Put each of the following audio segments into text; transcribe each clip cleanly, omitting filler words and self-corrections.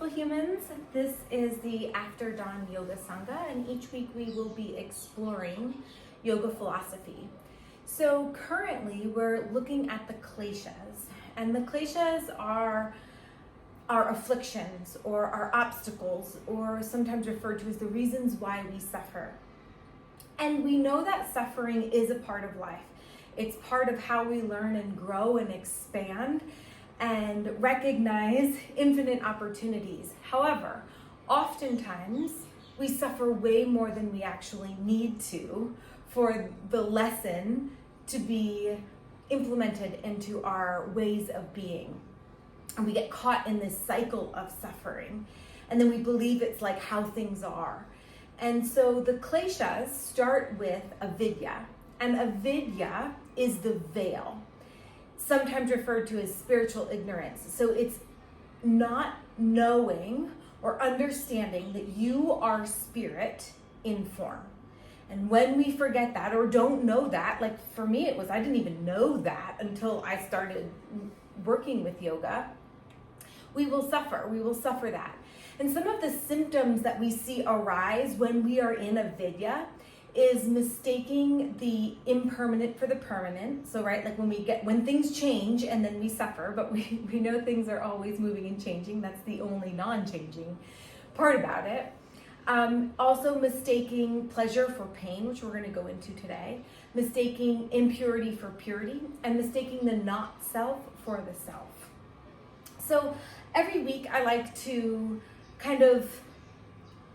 beautiful humans. This is the After Dawn Yoga Sangha, and each week we will be exploring yoga philosophy. So currently we're looking at the Kleshas, and the Kleshas are our afflictions or our obstacles, or sometimes referred to as the reasons why we suffer. And we know that suffering is a part of life. It's part of how we learn and grow and expand and recognize infinite opportunities. However, oftentimes we suffer way more than we actually need to for the lesson to be implemented into our ways of being. And we get caught in this cycle of suffering, and then we believe it's like how things are. And so the Kleshas start with Avidya, and Avidya is the veil, sometimes referred to as spiritual ignorance. So it's not knowing or understanding that you are spirit in form. And when we forget that or don't know that, like for me it was, I didn't even know that until I started working with yoga, we will suffer that. And some of the symptoms that we see arise when we are in Avidya is mistaking the impermanent for the permanent. So right, like when things change and then we suffer, but we know things are always moving and changing. That's the only non-changing part about it. Also mistaking pleasure for pain, which we're going to go into today, mistaking impurity for purity, and mistaking the not self for the self. So every week I like to kind of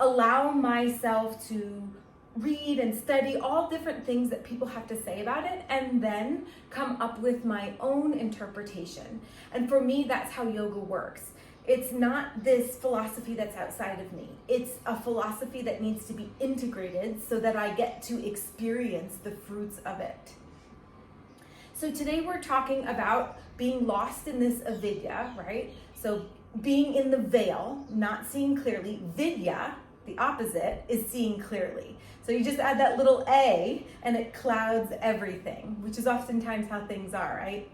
allow myself to read and study all different things that people have to say about it, and then come up with my own interpretation. And for me, that's how yoga works. It's not this philosophy that's outside of me. It's a philosophy that needs to be integrated so that I get to experience the fruits of it. So today we're talking about being lost in this avidya, right? So being in the veil, not seeing clearly. Vidya, the opposite, is seeing clearly. So you just add that little A and it clouds everything, which is oftentimes how things are, right?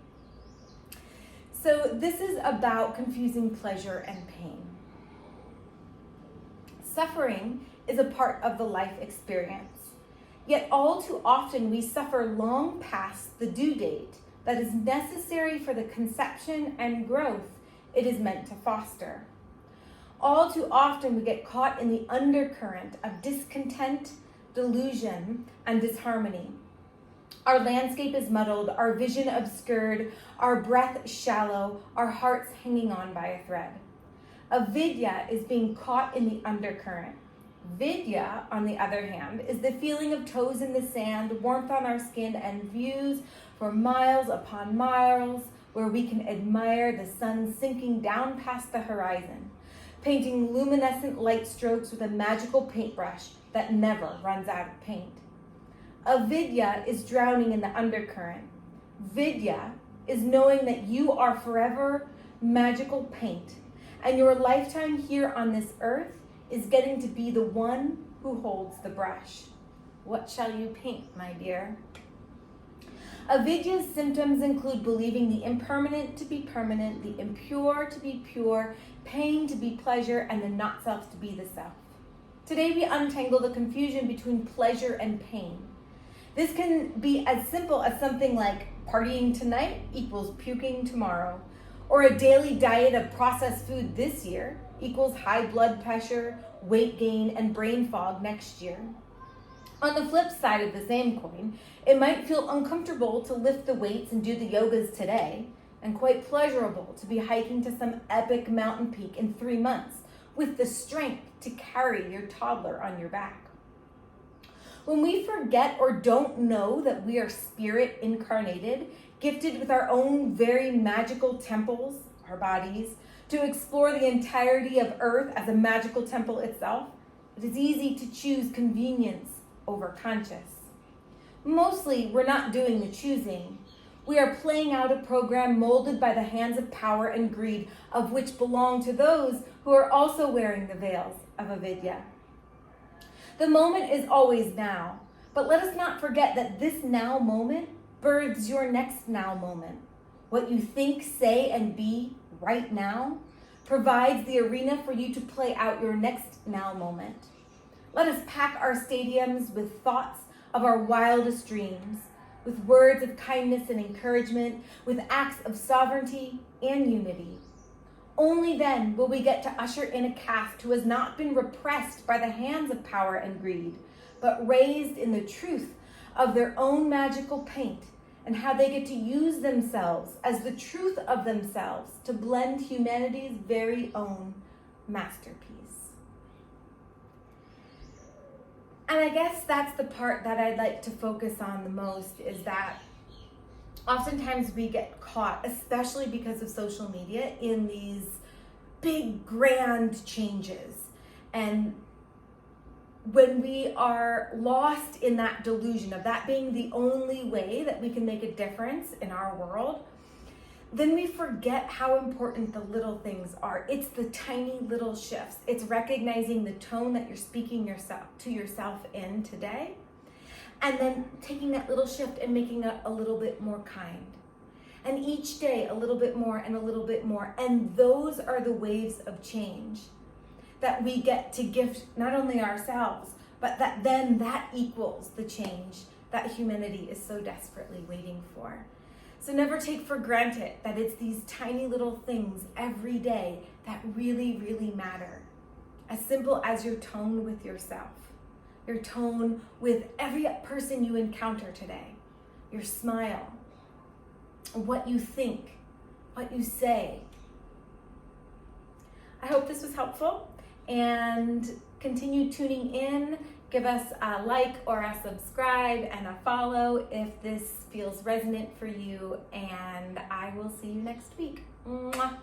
So this is about confusing pleasure and pain. Suffering is a part of the life experience. Yet all too often we suffer long past the due date that is necessary for the conception and growth it is meant to foster. All too often we get caught in the undercurrent of discontent, delusion, and disharmony. Our landscape is muddled, our vision obscured, our breath shallow, our hearts hanging on by a thread. Avidya is being caught in the undercurrent. Vidya, on the other hand, is the feeling of toes in the sand, warmth on our skin, and views for miles upon miles where we can admire the sun sinking down past the horizon, painting luminescent light strokes with a magical paintbrush that never runs out of paint. Avidya is drowning in the undercurrent. Vidya is knowing that you are forever magical paint, and your lifetime here on this earth is getting to be the one who holds the brush. What shall you paint, my dear? Avidya's symptoms include believing the impermanent to be permanent, the impure to be pure, pain to be pleasure, and the not self to be the self. Today we untangle the confusion between pleasure and pain. This can be as simple as something like partying tonight equals puking tomorrow, or a daily diet of processed food this year equals high blood pressure, weight gain, and brain fog next year. On the flip side of the same coin, it might feel uncomfortable to lift the weights and do the yogas today, and quite pleasurable to be hiking to some epic mountain peak in 3 months with the strength to carry your toddler on your back. When we forget or don't know that we are spirit incarnated, gifted with our own very magical temples, our bodies, to explore the entirety of Earth as a magical temple itself, it is easy to choose convenience over conscious. Mostly, we're not doing the choosing. We are playing out a program molded by the hands of power and greed, of which belong to those who are also wearing the veils of Avidya. The moment is always now, but let us not forget that this now moment births your next now moment. What you think, say, and be right now provides the arena for you to play out your next now moment. Let us pack our stadiums with thoughts of our wildest dreams, with words of kindness and encouragement, with acts of sovereignty and unity. Only then will we get to usher in a caste who has not been repressed by the hands of power and greed, but raised in the truth of their own magical paint, and how they get to use themselves as the truth of themselves to blend humanity's very own masterpiece. And I guess that's the part that I'd like to focus on the most, is that oftentimes we get caught, especially because of social media, in these big, grand changes. And when we are lost in that delusion of that being the only way that we can make a difference in our world, then we forget how important the little things are. It's the tiny little shifts. It's recognizing the tone that you're speaking to yourself in today, and then taking that little shift and making it a little bit more kind. And each day a little bit more and a little bit more. And those are the waves of change that we get to gift not only ourselves, but that equals the change that humanity is so desperately waiting for. So never take for granted that it's these tiny little things every day that really, really matter. As simple as your tone with yourself, your tone with every person you encounter today, your smile, what you think, what you say. I hope this was helpful, and continue tuning in. Give us a like or a subscribe and a follow if this feels resonant for you, and I will see you next week. Mwah.